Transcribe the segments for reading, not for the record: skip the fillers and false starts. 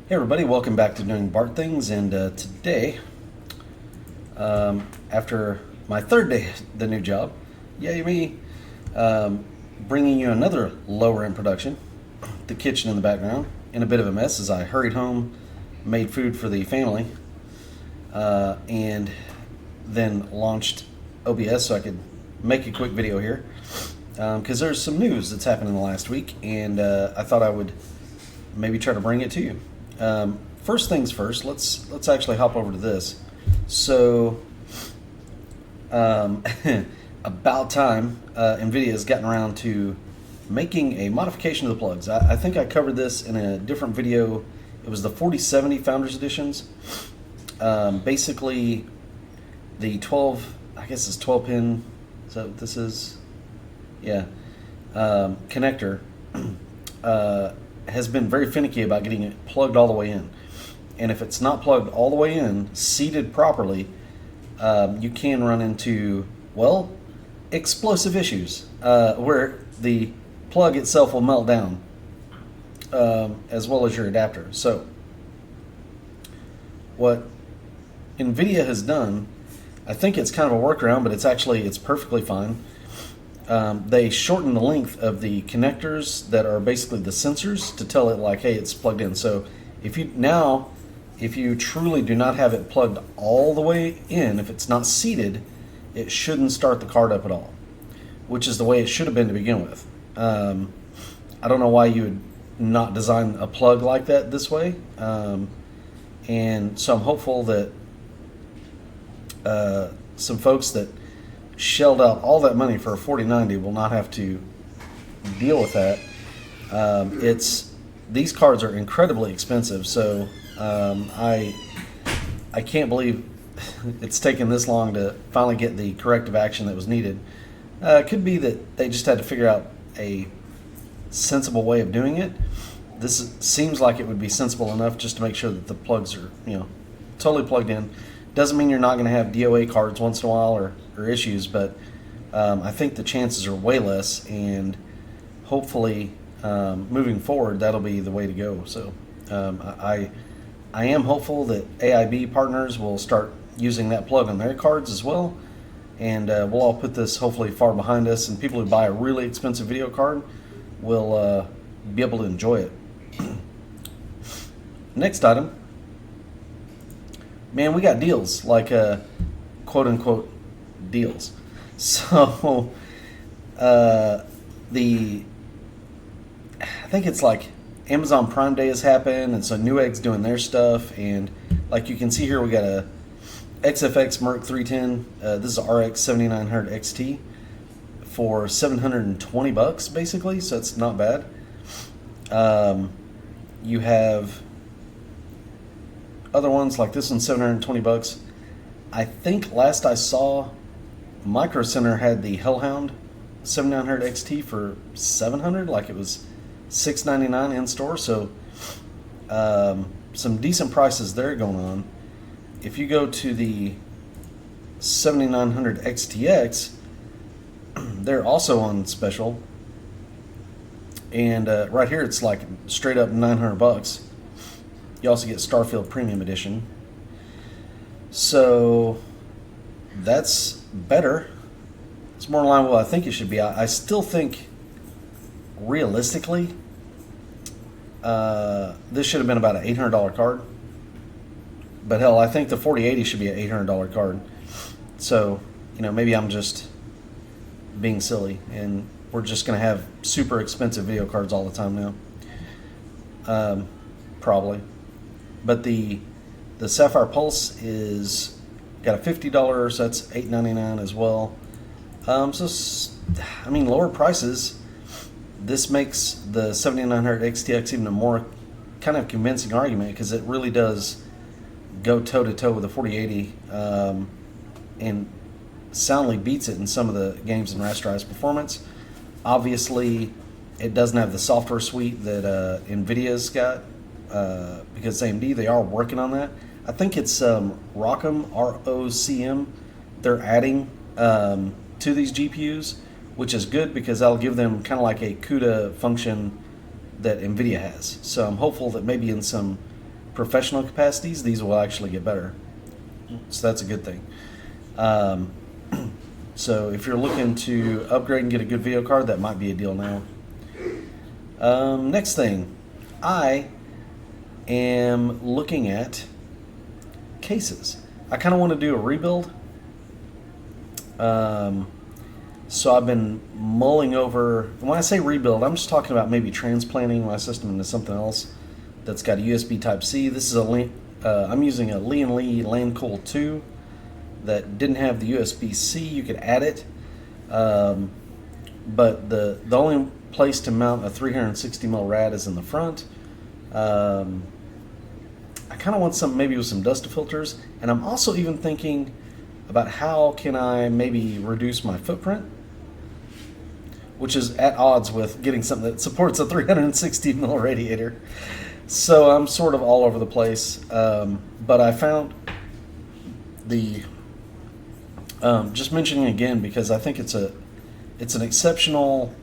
Hey everybody, welcome back to Doing Bart Things, and today, after my third day at the new job, yay me, bringing you another lower end production, the kitchen in the background, in a bit of a mess as I hurried home, made food for the family, and then launched OBS so I could make a quick video here, because there's some news that's happened in the last week, and I thought I would maybe try to bring it to you. First things first, let's actually hop over to this. So, about time, Nvidia has gotten around to making a modification of the plugs. I think I covered this in a different video. It was the 4070 Founders Editions. Basically, the 12, I guess it's 12 pin, so this is, yeah, connector, has been very finicky about getting it plugged all the way in. And if it's not plugged all the way in, seated properly, you can run into, well, explosive issues where the plug itself will melt down, as well as your adapter. So what Nvidia has done, I think it's kind of a workaround, but it's perfectly fine. They shorten the length of the connectors that are basically the sensors to tell it like, hey, it's plugged in. So if you truly do not have it plugged all the way in, if it's not seated, it shouldn't start the card up at all, which is the way it should have been to begin with. I don't know why you would not design a plug like that this way. And so I'm hopeful that some folks that shelled out all that money for a 4090 will not have to deal with that. These cards are incredibly expensive, so I can't believe it's taken this long to finally get the corrective action that was needed. It could be that they just had to figure out a sensible way of doing it. This seems like it would be sensible enough just to make sure that the plugs are, totally plugged in. Doesn't mean you're not going to have DOA cards once in a while or issues, but I think the chances are way less, and hopefully moving forward that'll be the way to go. So I am hopeful that AIB partners will start using that plug on their cards as well, and we'll all put this hopefully far behind us, and people who buy a really expensive video card will be able to enjoy it. Next item, man, we got deals, like quote unquote deals. So I think it's like Amazon Prime Day has happened, and so Newegg's doing their stuff, and like you can see here, we got a XFX Merc 310. This is a RX 7900 XT for $720 basically, so it's not bad. You have other ones like this one, $720. I think last I saw, Micro Center had the Hellhound 7900 XT for $700, like it was $699 in store. So some decent prices there going on. If you go to the 7900 XTX, they're also on special, and right here it's like straight up $900. You also get Starfield Premium Edition. So that's better. It's more in line with what I think it should be. I still think, realistically, this should have been about an $800 card. But hell, I think the 4080 should be an $800 card. So, maybe I'm just being silly, and we're just going to have super expensive video cards all the time now. Probably. But the Sapphire Pulse is got a $50, so that's $899 as well. Lower prices. This makes the 7900 XTX even a more kind of convincing argument, because it really does go toe to toe with the 4080, and soundly beats it in some of the games in rasterized performance. Obviously, it doesn't have the software suite that Nvidia's got, because AMD, they are working on that. I think it's ROCm, ROCm, they're adding to these GPUs, which is good because that'll give them kind of like a CUDA function that Nvidia has. So I'm hopeful that maybe in some professional capacities, these will actually get better. So that's a good thing. So if you're looking to upgrade and get a good video card, that might be a deal now. Next thing, I am looking at cases. I kind of want to do a rebuild. So I've been mulling over, when I say rebuild, I'm just talking about maybe transplanting my system into something else that's got a USB Type-C. This is I'm using a Lee & Lee LandCool 2 that didn't have the USB-C. You could add it, but the only place to mount a 360mm rad is in the front. I kind of want something maybe with some dust filters, and I'm also even thinking about how can I maybe reduce my footprint, which is at odds with getting something that supports a 360mm radiator. So I'm sort of all over the place, but I found the just mentioning again because I think it's an exceptional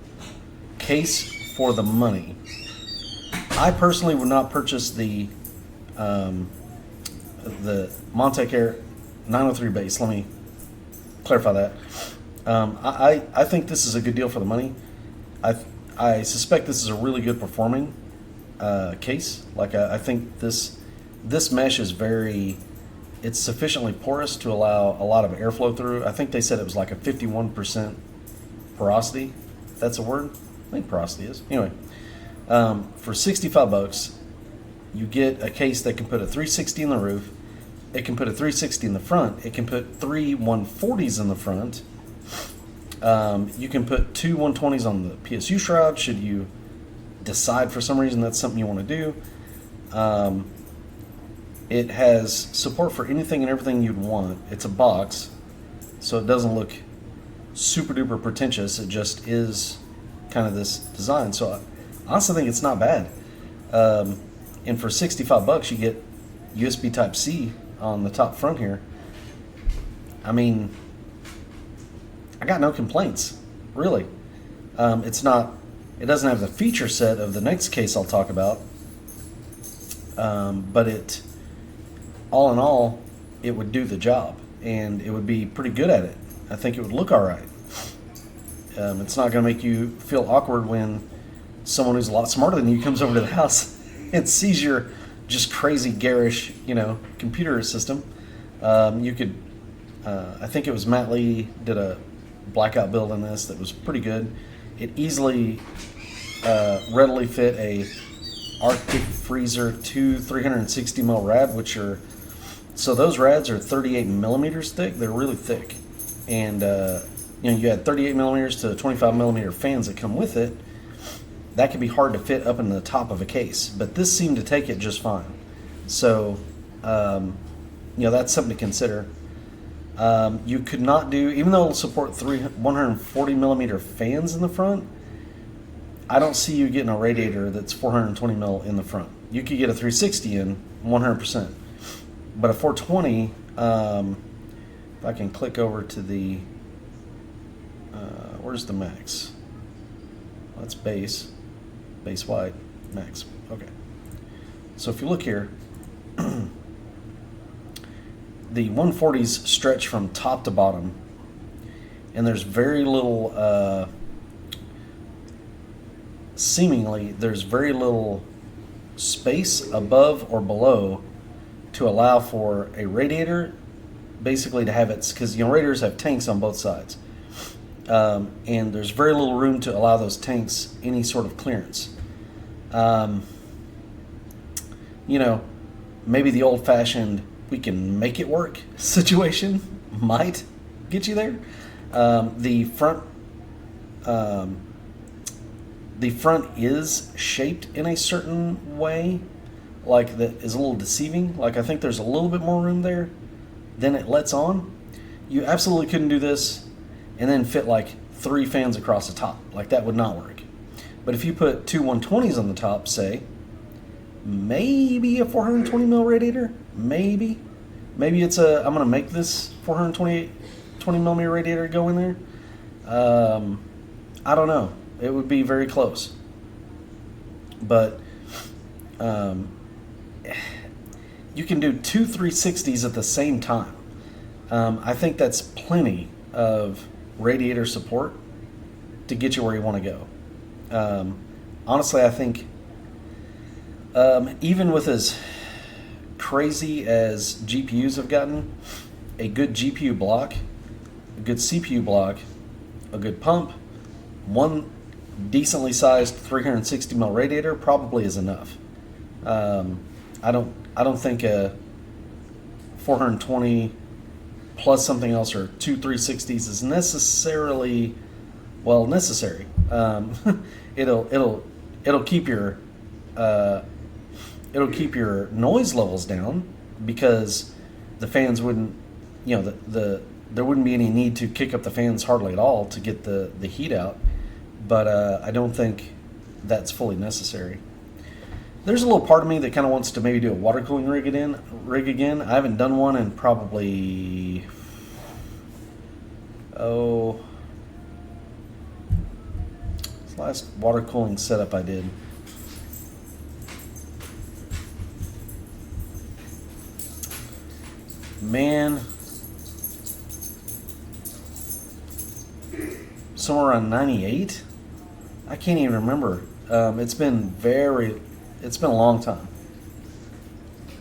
case for the money. I personally would not purchase the Montec Air 903 base. Let me clarify that. I think this is a good deal for the money. I suspect this is a really good performing case. Like I think this mesh is it's sufficiently porous to allow a lot of airflow through. I think they said it was like a 51% porosity. If that's a word. I think porosity is. Anyway, for $65, you get a case that can put a 360 in the roof. It can put a 360 in the front. It can put three 140s in the front. You can put two 120s on the PSU shroud should you decide for some reason that's something you want to do. It has support for anything and everything you'd want. It's a box, so it doesn't look super duper pretentious. It just is kind of this design. So I honestly think it's not bad. And for $65, you get USB Type-C on the top front here. I mean, I got no complaints, really. It doesn't have the feature set of the next case I'll talk about, but all in all, it would do the job, and it would be pretty good at it. I think it would look all right. It's not going to make you feel awkward when someone who's a lot smarter than you comes over to the house and sees your just crazy garish, computer system. You could, I think it was Matt Lee did a blackout build on this that was pretty good. It easily, readily fit a Arctic Freezer 2 360mm rad, so those rads are 38 millimeters thick. They're really thick, and you had 38 millimeters to 25 millimeter fans that come with it. That can be hard to fit up in the top of a case, but this seemed to take it just fine. So, that's something to consider. You could not do, even though it'll support 140 millimeter fans in the front, I don't see you getting a radiator that's 420 mil in the front. You could get a 360 in 100%, but a 420, if I can click over to the, where's the max? That's base wide, max. Okay. So if you look here, the 140s stretch from top to bottom, and there's very little, seemingly, there's very little space above or below to allow for a radiator, basically to have it, because radiators have tanks on both sides. And there's very little room to allow those tanks any sort of clearance. Maybe the old-fashioned we can make it work situation might get you there. The front is shaped in a certain way, like that is a little deceiving. Like I think there's a little bit more room there than it lets on. You absolutely couldn't do this and then fit like 3 fans across the top. Like that would not work. But if you put two 120s on the top, say, maybe a 420 mil radiator, maybe it's I'm gonna make this 420 millimeter radiator go in there. I don't know. It would be very close. But you can do two 360s at the same time. I think that's plenty of radiator support to get you where you want to go. Honestly, I think even with as crazy as GPUs have gotten, a good GPU block, a good CPU block, a good pump, one decently sized 360 mil radiator probably is enough. I don't think a 420 plus something else or two 360s is necessarily necessary. It'll keep your noise levels down because the fans wouldn't, there wouldn't be any need to kick up the fans hardly at all to get the heat out. But I don't think that's fully necessary. There's a little part of me that kind of wants to maybe do a water cooling rig again. I haven't done one in probably this last water cooling setup I did. Man, somewhere around 98. I can't even remember. It's been a long time.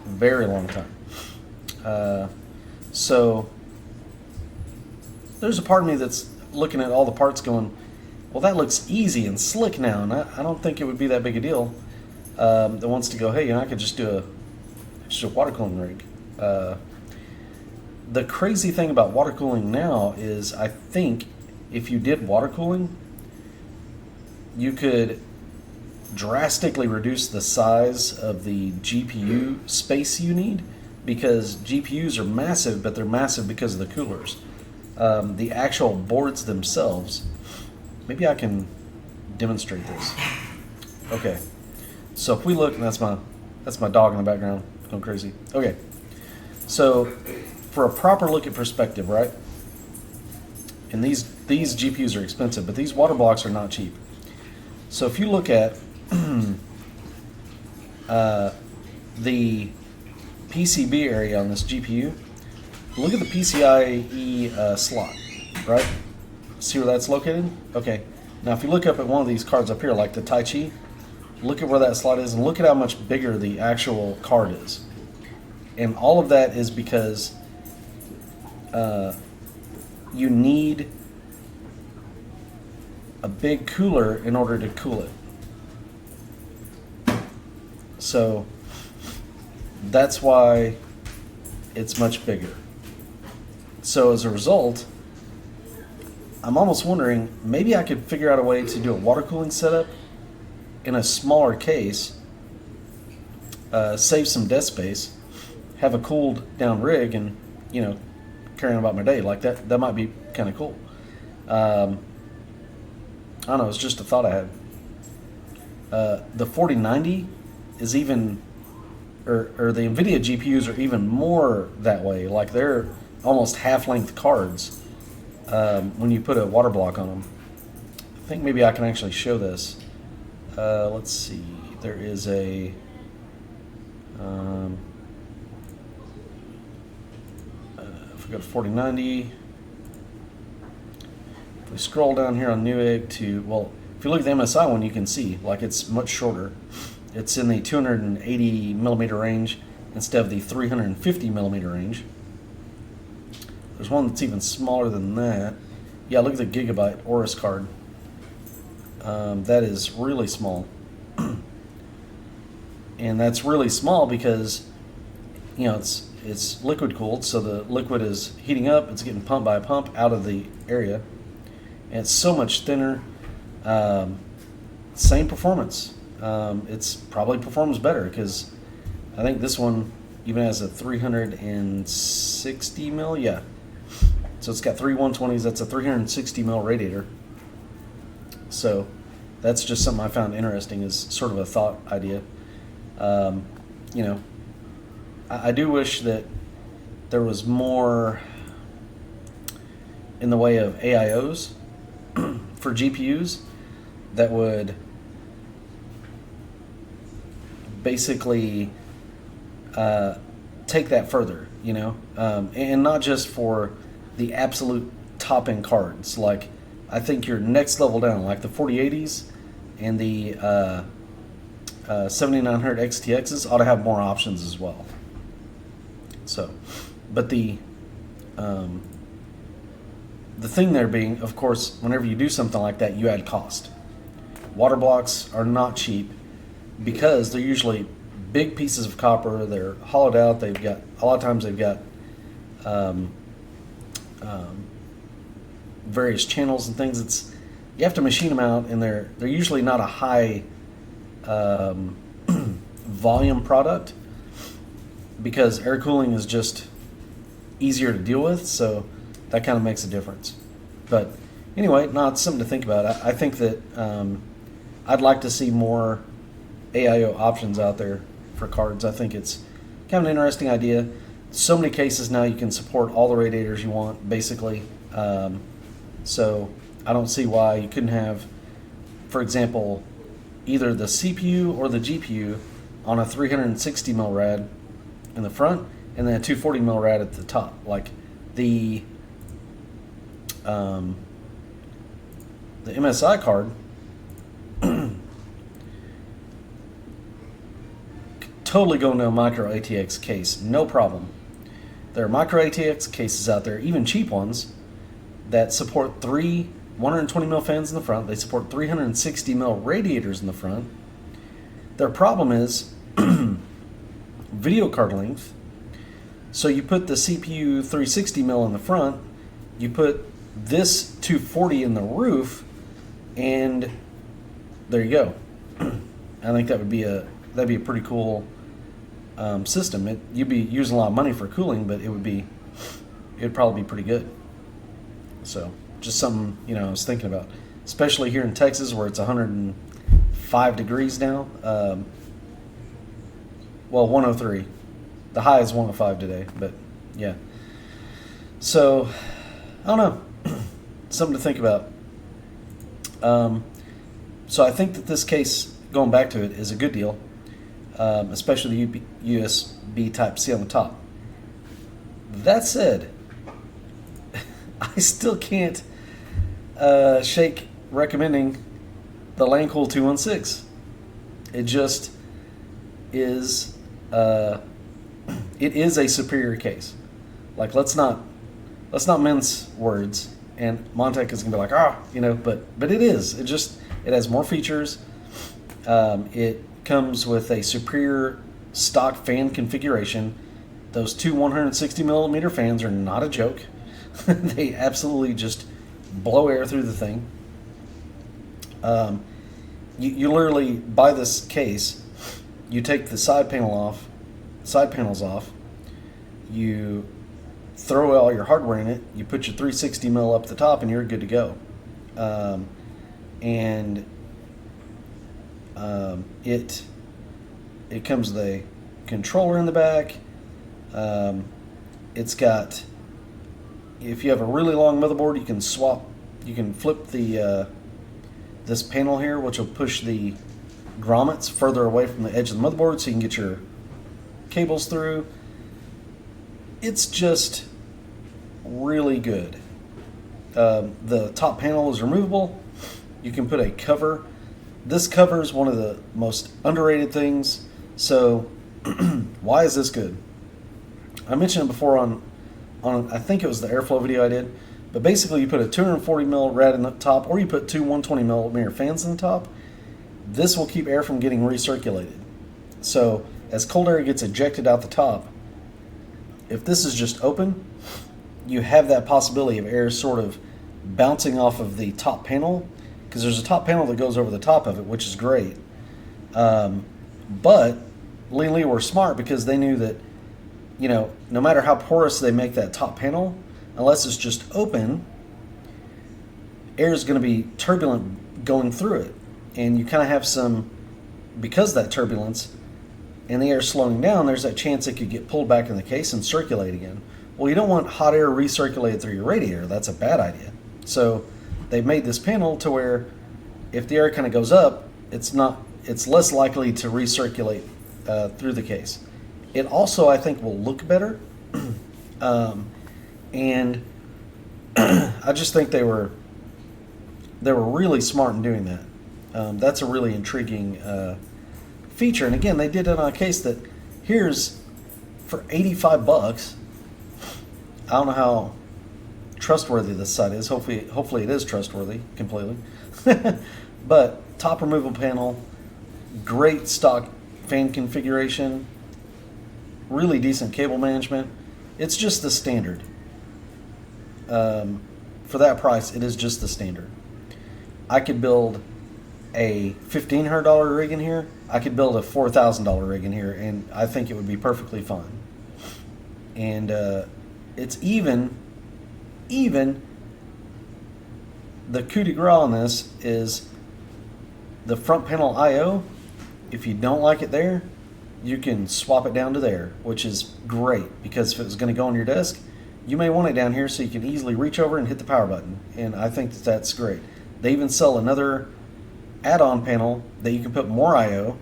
Very long time. So there's a part of me that's looking at all the parts going, well, that looks easy and slick now, and I don't think it would be that big a deal. That wants to go, hey, I could just do a water cooling rig. The crazy thing about water cooling now is I think if you did water cooling, you could drastically reduce the size of the GPU space you need, because GPUs are massive, but they're massive because of the coolers. The actual boards themselves, maybe I can demonstrate this. Okay, so if we look, and that's my dog in the background going crazy. Okay, so for a proper look at perspective, right? And these GPUs are expensive, but these water blocks are not cheap. So if you look at the PCB area on this GPU, look at the PCIe slot, right? See where that's located? Okay. Now if you look up at one of these cards up here, like the Tai Chi, look at where that slot is and look at how much bigger the actual card is. And all of that is because you need a big cooler in order to cool it. So that's why it's much bigger. So as a result, I'm almost wondering, maybe I could figure out a way to do a water cooling setup in a smaller case, save some desk space, have a cooled down rig, and carry on about my day like that. That might be kind of cool. I don't know. It's just a thought I had. The 4090 is even, or the Nvidia GPUs are even more that way. Like they're almost half-length cards when you put a water block on them. I think maybe I can actually show this. Let's see. There is a. If we go to 4090, if we scroll down here on Newegg to, if you look at the MSI one, you can see like it's much shorter. It's in the 280 millimeter range instead of the 350 millimeter range. There's one that's even smaller than that. Yeah, look at the Gigabyte Aorus card. That is really small. And that's really small because, it's liquid cooled, so the liquid is heating up, it's getting pumped by a pump out of the area. And it's so much thinner. Same performance. It's probably performs better because I think this one even has a 360 mil. Yeah. So it's got three 120s. That's a 360 mil radiator. So that's just something I found interesting as sort of a thought idea. I do wish that there was more in the way of AIOs for GPUs that would basically take that further, and not just for the absolute top end cards. Like, I think your next level down, like the 4080s and the 7900 XTXs, ought to have more options as well. So, but the thing there being, of course, whenever you do something like that, you add cost. Water blocks are not cheap because they're usually big pieces of copper. They're hollowed out. They've got, a lot of times they've got various channels and things. You have to machine them out, and they're usually not a high volume product because air cooling is just easier to deal with, so that kind of makes a difference. But anyway, no, it's something to think about. I think that I'd like to see more AIO options out there for cards. I think it's kind of an interesting idea. So many cases now you can support all the radiators you want, basically. So I don't see why you couldn't have, for example, either the CPU or the GPU on a 360 mil rad in the front, and then a 240 mil rad at the top. Like the MSI card totally go into a micro ATX case, no problem. There are micro ATX cases out there, even cheap ones, that support 120 mil fans in the front. They support 360 mil radiators in the front. Their problem is video card length. So you put the CPU 360 mil in the front, you put this 240 in the roof, and there you go. I think that'd be a pretty cool system. You'd be using a lot of money for cooling, but it'd probably be pretty good. So just something I was thinking about, especially here in Texas where it's 105 degrees now. Well, 103. The high is 105 today, but yeah. So I don't know. Something to think about. So I think that this case, going back to it, is a good deal, especially the USB Type-C on the top. That said, I still can't shake recommending the Landcool 216. It just is. It is a superior case. Like, let's not mince words. And Montech is gonna be like, but it is. It has more features. It comes with a superior stock fan configuration. Those two 160 millimeter fans are not a joke. They absolutely just blow air through the thing. You literally, by this case, you take the side panels off, you throw all your hardware in it, you put your 360 mil up the top, and you're good to go. It comes with a controller in the back. It's got, if you have a really long motherboard, you can flip this panel here, which will push the grommets further away from the edge of the motherboard so you can get your cables through. It's just really good. The top panel is removable. You can put a cover. This cover is one of the most underrated things. So why is this good? I mentioned it before on I think it was the airflow video I did, but basically you put a 240 mil rad in the top, or you put two 120 millimeter fans in the top. This will keep air from getting recirculated. So as cold air gets ejected out the top, if this is just open, you have that possibility of air sort of bouncing off of the top panel, because there's a top panel that goes over the top of it, which is great. But Lee and Lee were smart because they knew that, no matter how porous they make that top panel, unless it's just open, air is going to be turbulent going through it. And you kind of have some, because of that turbulence and the air slowing down, there's that chance it could get pulled back in the case and circulate again. Well, you don't want hot air recirculated through your radiator. That's a bad idea. So they've made this panel to where if the air kind of goes up, it's less likely to recirculate through the case. It also, I think, will look better. And I just think they were really smart in doing that. That's a really intriguing feature. And again, they did it on a case that here's for 85 bucks. I don't know how trustworthy this site is. Hopefully it is trustworthy completely. But top removable panel, great stock fan configuration, really decent cable management. It's just the standard. For that price, it is just the standard. I could build a $1,500 rig in here. I could build a $4,000 rig in here, and I think it would be perfectly fine. And it's even the coup de grace on this is the front panel I/O. If you don't like it there, you can swap it down to there, which is great, because if it was going to go on your desk, you may want it down here so you can easily reach over and hit the power button. And I think that's great. They even sell another add-on panel that you can put more I/O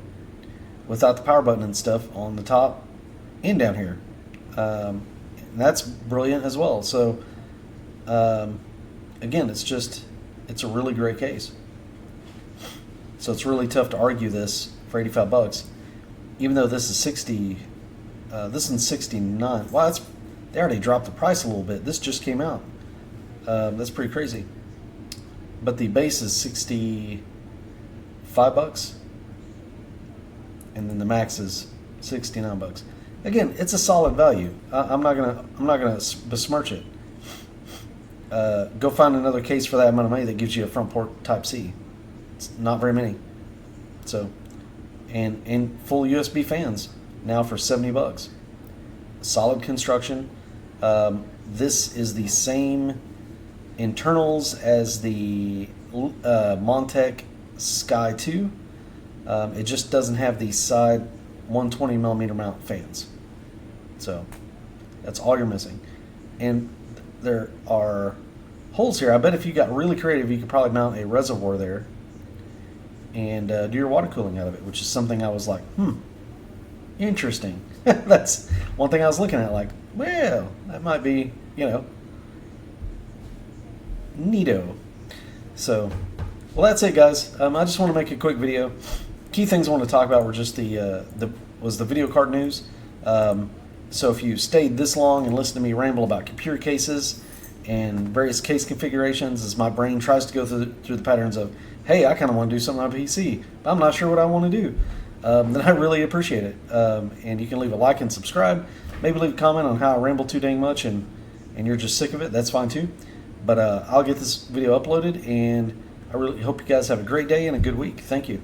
without the power button and stuff on the top and down here. And that's brilliant as well. So again, it's a really great case. So it's really tough to argue this for 85 bucks, even though this is 60. This is 69. Well, they already dropped the price a little bit. This just came out. That's pretty crazy. But the base is 65 bucks, and then the max is 69 bucks. Again, it's a solid value. I'm not gonna besmirch it. Go find another case for that amount of money that gives you a front port Type C. It's not very many. So, and full USB fans now for 70 bucks. Solid construction. This is the same internals as the Montech Sky 2. It just doesn't have the side 120 millimeter mount fans. So that's all you're missing. And there are holes here. I bet if you got really creative, you could probably mount a reservoir there and do your water cooling out of it, which is something I was like, interesting. That's one thing I was looking at, like, well, that might be, neato. So, well, that's it, guys. I just want to make a quick video. Key things I want to talk about were just the video card news. So if you stayed this long and listened to me ramble about computer cases and various case configurations, as my brain tries to go through the patterns of, hey, I kind of want to do something on PC, but I'm not sure what I want to do, then I really appreciate it. And you can leave a like and subscribe. Maybe leave a comment on how I ramble too dang much and you're just sick of it. That's fine too. But I'll get this video uploaded, and I really hope you guys have a great day and a good week. Thank you.